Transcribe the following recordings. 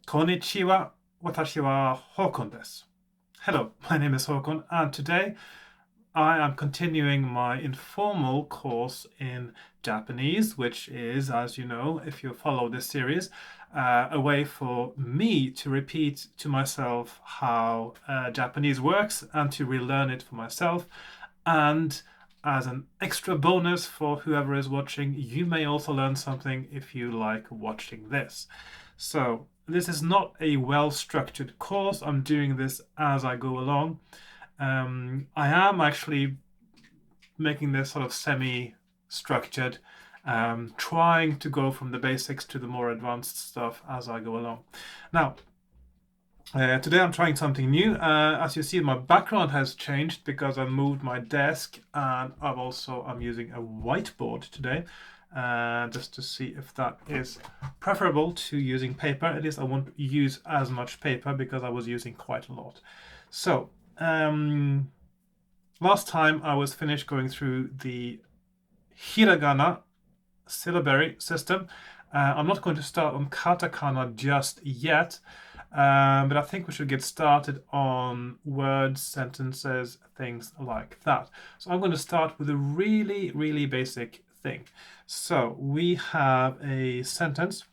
Konnichiwa, Watashi wa Hakon desu. Hello, my name is Hakon, and today I am continuing my informal course in Japanese, which is, as you know, if you follow this series, a way for me to repeat to myself how Japanese works and to relearn it for myself. And as an extra bonus for whoever is watching, you may also learn something if you like watching this. So, this is not a well-structured course. I'm doing this as I go along. I am actually making this sort of semi-structured, trying to go from the basics to the more advanced stuff as I go along. Now, today I'm trying something new. As you see, my background has changed because I moved my desk, and I'm using a whiteboard today, just to see if that is preferable to using paper. At least I won't use as much paper because I was using quite a lot. So, last time I was finished going through the hiragana syllabary system. I'm not going to start on katakana just yet, but I think we should get started on words, sentences, things like that. So I'm going to start with a really, really basic thing. So we have a sentence.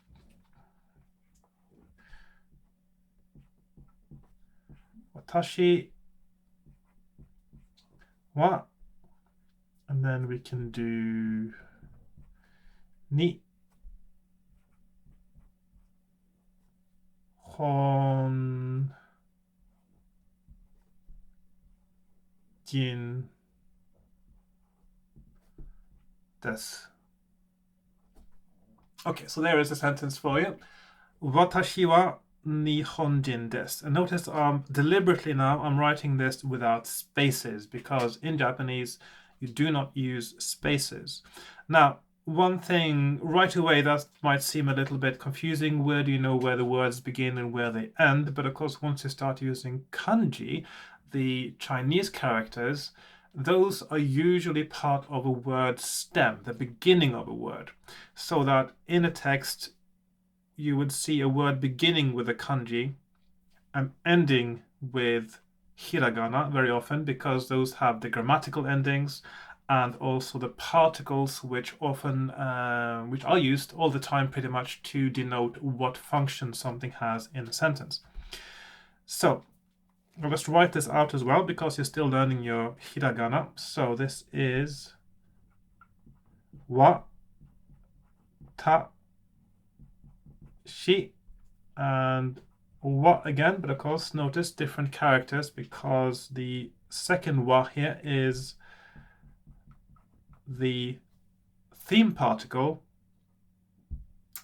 Watashi wa, and then we can do ni nihonjin desu. Okay, so there is a sentence for you. Watashi wa nihonjin desu. And notice deliberately now I'm writing this without spaces because in Japanese you do not use spaces. Now, one thing right away that might seem a little bit confusing. Where do you know where the words begin and where they end? But of course, once you start using kanji, the Chinese characters, those are usually part of a word stem, the beginning of a word. So that in a text, you would see a word beginning with a kanji and ending with hiragana very often because those have the grammatical endings and also the particles which are used all the time pretty much to denote what function something has in a sentence. So let's write this out as well because you're still learning your hiragana. So this is wa ta shi and wa again, but of course notice different characters because the second wa here is the theme particle,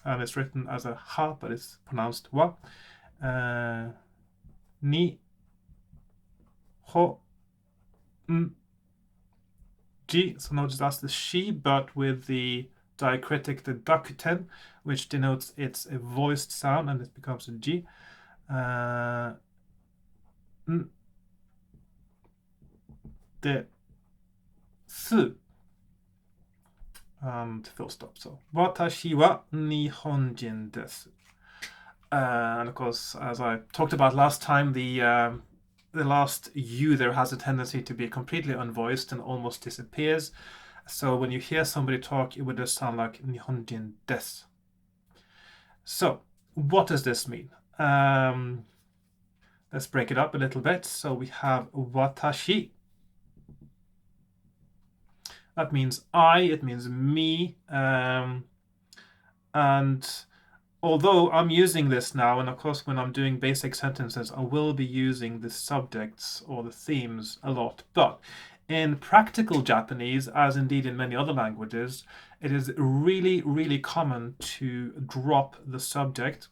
and it's written as a ha, but it's pronounced wa. Ni, ho, n, ji. So notice that's the she, but with the diacritic, the dakuten, which denotes it's a voiced sound, and it becomes a ji. N, de, su. And full stop. So, watashi wa nihonjin desu. And of course, as I talked about last time, the last U there has a tendency to be completely unvoiced and almost disappears. So when you hear somebody talk, it would just sound like nihonjin desu. So what does this mean? Let's break it up a little bit. So we have watashi. That means I, it means me. And although I'm using this now, and of course when I'm doing basic sentences, I will be using the subjects or the themes a lot. But in practical Japanese, as indeed in many other languages, it is really, really common to drop the subject,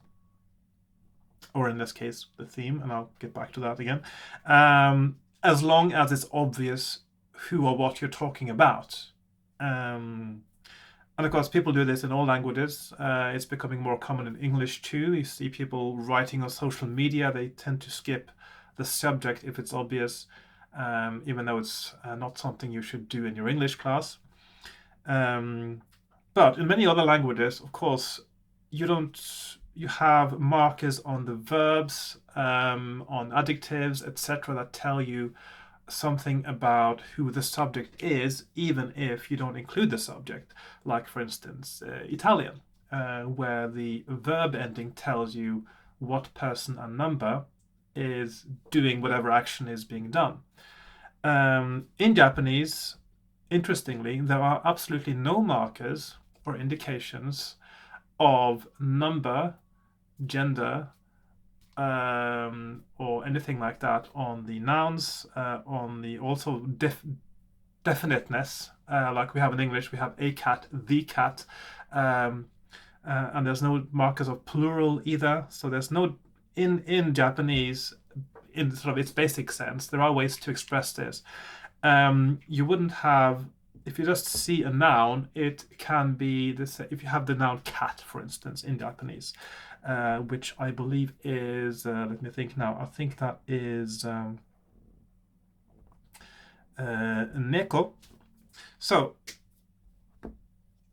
or in this case, the theme, and I'll get back to that again, as long as it's obvious who or what you're talking about. And of course, people do this in all languages. It's becoming more common in English too. You see people writing on social media, they tend to skip the subject if it's obvious, even though it's not something you should do in your English class. But in many other languages, of course, you don't you have markers on the verbs, on adjectives, etc., that tell you something about who the subject is, even if you don't include the subject. Like, for instance, Italian, where the verb ending tells you what person and number is doing whatever action is being done. In Japanese, interestingly, there are absolutely no markers or indications of number, gender, or anything like that on the nouns, on the also definiteness, like we have in English. We have a cat, the cat, and there's no markers of plural either. So there's no in Japanese, in sort of its basic sense, there are ways to express this. You wouldn't have, if you just see a noun, it can be this. If you have the noun cat, for instance, in Japanese, which I believe is, let me think now, I think that is neko. So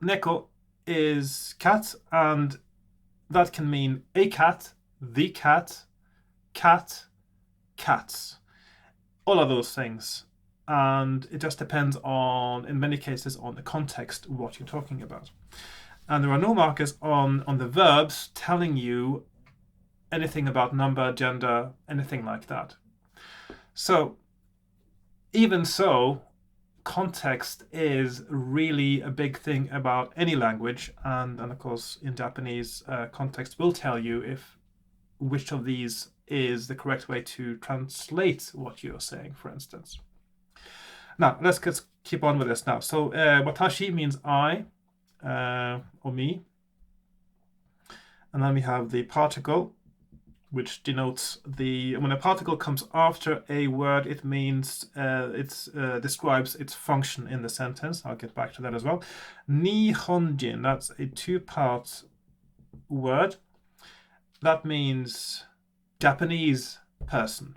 neko is cat, and that can mean a cat, the cat, cat, cats, all of those things. And it just depends on, in many cases, on the context, what you're talking about. And there are no markers on the verbs telling you anything about number, gender, anything like that. So even so, context is really a big thing about any language, and of course in Japanese, context will tell you if which of these is the correct way to translate what you're saying, for instance. Now let's keep on with this now. So watashi means I, or me, and then we have the particle, which denotes when a particle comes after a word, it means it describes its function in the sentence. I'll get back to that as well. Nihonjin, that's a two-part word. That means Japanese person.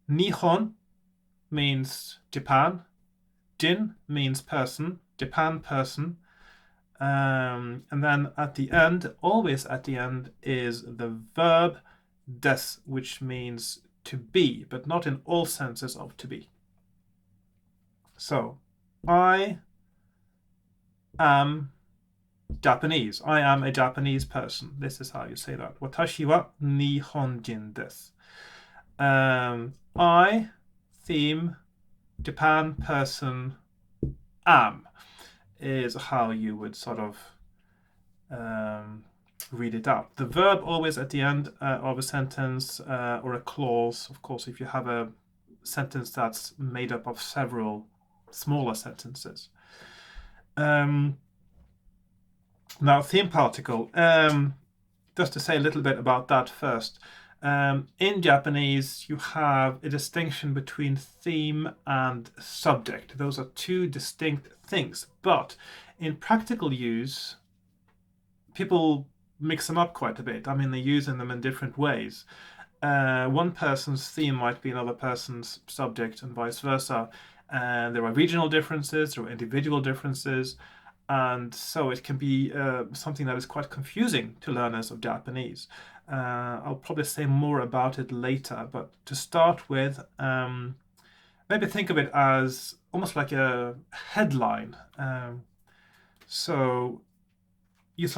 Nihon means Japan. Jin means person, Japan person. And then at the end, always at the end, is the verb desu, which means to be, but not in all senses of to be. So, I am Japanese. I am a Japanese person. This is how you say that. Watashi wa nihonjin desu. I, theme, Japan person, am, is how you would sort of read it out. The verb always at the end of a sentence or a clause, of course, if you have a sentence that's made up of several smaller sentences. Now, theme particle, just to say a little bit about that first. In Japanese, you have a distinction between theme and subject. Those are two distinct things, but in practical use, people mix them up quite a bit. I mean, they're using them in different ways. One person's theme might be another person's subject and vice versa. There are regional differences, there are individual differences, and so it can be something that is quite confusing to learners of Japanese. I'll probably say more about it later, but to start with, maybe think of it as almost like a headline. So you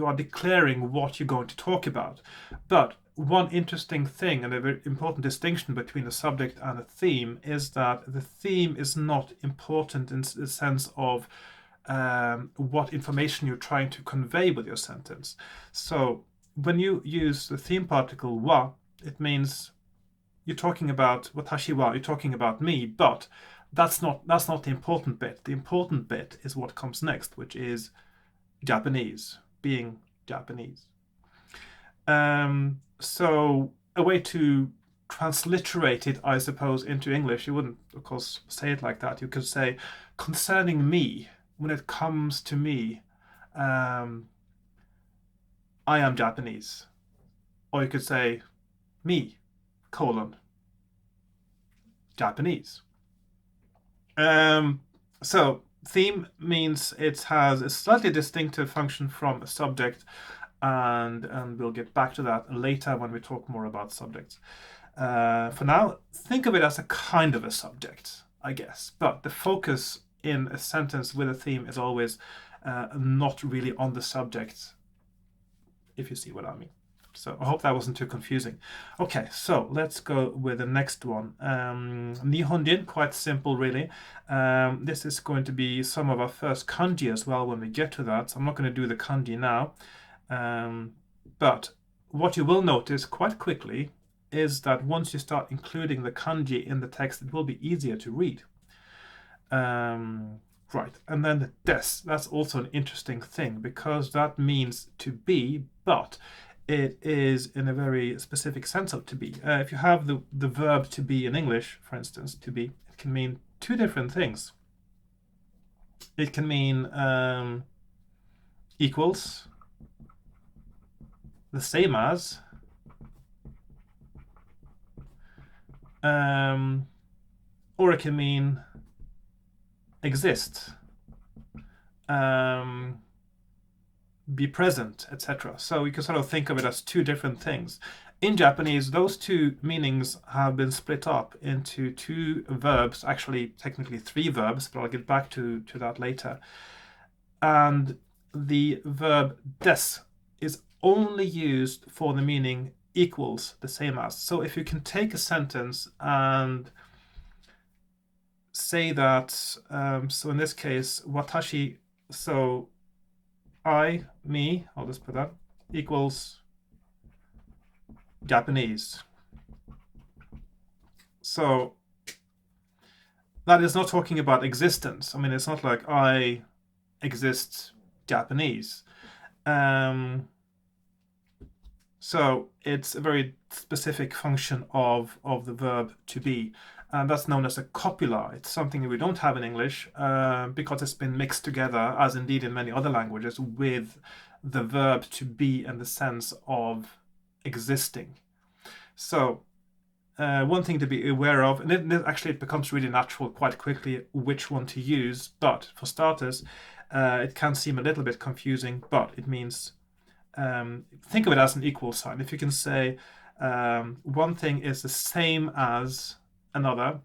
are declaring what you're going to talk about. But one interesting thing and a very important distinction between a subject and a theme is that the theme is not important in the sense of what information you're trying to convey with your sentence. So when you use the theme particle wa, it means you're talking about watashi wa, you're talking about me, but that's not the important bit. The important bit is what comes next, which is Japanese, being Japanese. So a way to transliterate it, I suppose, into English, you wouldn't, of course, say it like that. You could say, concerning me, when it comes to me, I am Japanese. Or you could say, me, Japanese. So theme means it has a slightly distinctive function from a subject, and we'll get back to that later when we talk more about subjects. For now, think of it as a kind of a subject, I guess. But the focus in a sentence with a theme is always not really on the subject, if you see what I mean. So I hope that wasn't too confusing. Okay, so let's go with the next one. Nihonjin, quite simple, really. This is going to be some of our first kanji as well when we get to that. So I'm not going to do the kanji now. But what you will notice quite quickly is that once you start including the kanji in the text, it will be easier to read. Right, and then the des, that's also an interesting thing because that means to be, but it is in a very specific sense of to be. If you have the verb to be in English, for instance, to be, it can mean two different things. It can mean equals, the same as, or it can mean exist, be present, etc. So you can sort of think of it as two different things. In Japanese, those two meanings have been split up into two verbs, actually technically three verbs, but I'll get back to that later. And the verb des is only used for the meaning equals, the same as. So if you can take a sentence and say that, so in this case, watashi, so I, me, I'll just put that, equals Japanese. So that is not talking about existence. I mean, it's not like I exist Japanese. So it's a very specific function of the verb to be. And that's known as a copula. It's something that we don't have in English because it's been mixed together, as indeed in many other languages, with the verb to be in the sense of existing. So one thing to be aware of, and it becomes really natural quite quickly which one to use, but for starters, it can seem a little bit confusing, but it means, think of it as an equal sign. If you can say one thing is the same as another,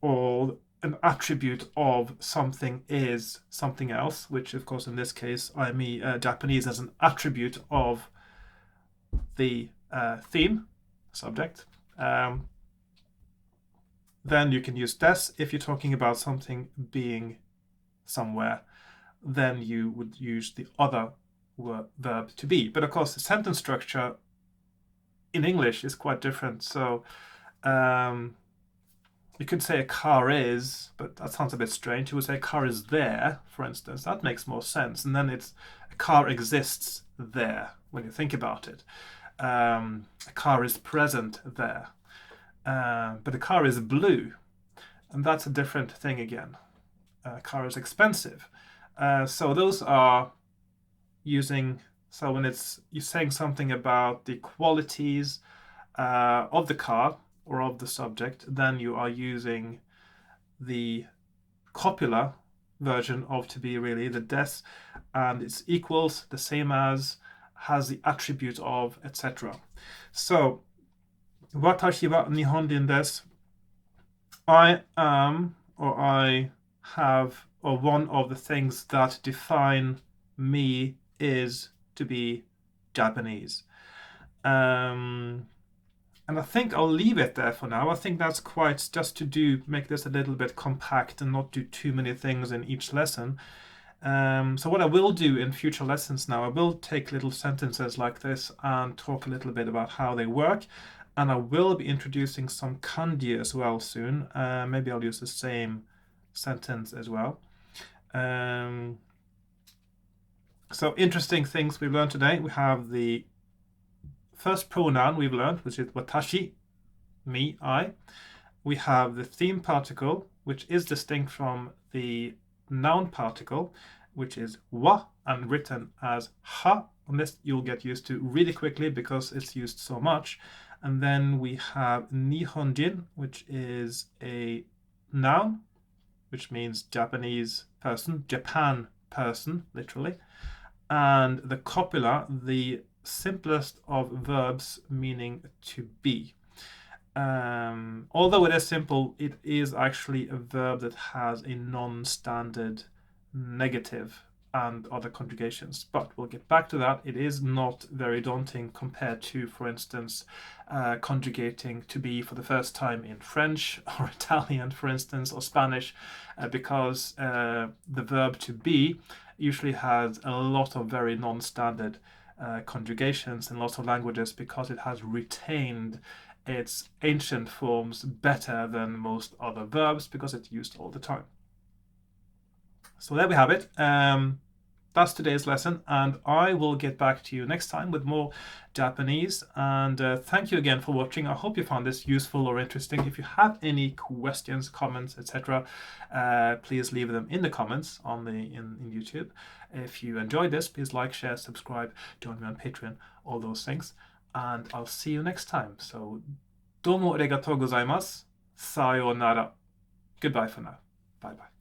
or an attribute of something is something else, which of course in this case I mean Japanese as an attribute of the theme, subject, then you can use des. If you're talking about something being somewhere, then you would use the other verb to be. But of course the sentence structure in English is quite different. So you could say a car is, but that sounds a bit strange. You would say a car is there, for instance. That makes more sense. And then it's a car exists there when you think about it. A car is present there. But a car is blue. And that's a different thing again. A car is expensive. So those are using, so when you're saying something about the qualities of the car or of the subject, then you are using the copula version of to be, really, the des, and it's equals, the same as, has the attribute of, etc. So watashi wa nihonjin desu. I am, or I have, or one of the things that define me is to be Japanese. And I think I'll leave it there for now. I think that's quite, just to make this a little bit compact and not do too many things in each lesson. So what I will do in future lessons now, I will take little sentences like this and talk a little bit about how they work. And I will be introducing some kanji as well soon. Maybe I'll use the same sentence as well. So interesting things we've learned today. We have the first pronoun we've learned, which is watashi, me, I. We have the theme particle, which is distinct from the noun particle, which is wa, and written as ha. And this you'll get used to really quickly because it's used so much. And then we have nihonjin, which is a noun, which means Japanese person, Japan person, literally. and the copula, the simplest of verbs meaning to be. Although it is simple, it is actually a verb that has a non-standard negative and other conjugations. But we'll get back to that. It is not very daunting compared to, for instance, conjugating to be for the first time in French or Italian, for instance, or Spanish, because the verb to be usually has a lot of very non-standard conjugations in lots of languages because it has retained its ancient forms better than most other verbs because it's used all the time. So there we have it. That's today's lesson, and I will get back to you next time with more Japanese. And thank you again for watching. I hope you found this useful or interesting. If you have any questions, comments, etc., please leave them in the comments on in YouTube. If you enjoyed this, please like, share, subscribe, join me on Patreon, all those things. And I'll see you next time. So, どうもありがとうございます。さようなら. Goodbye for now. Bye bye.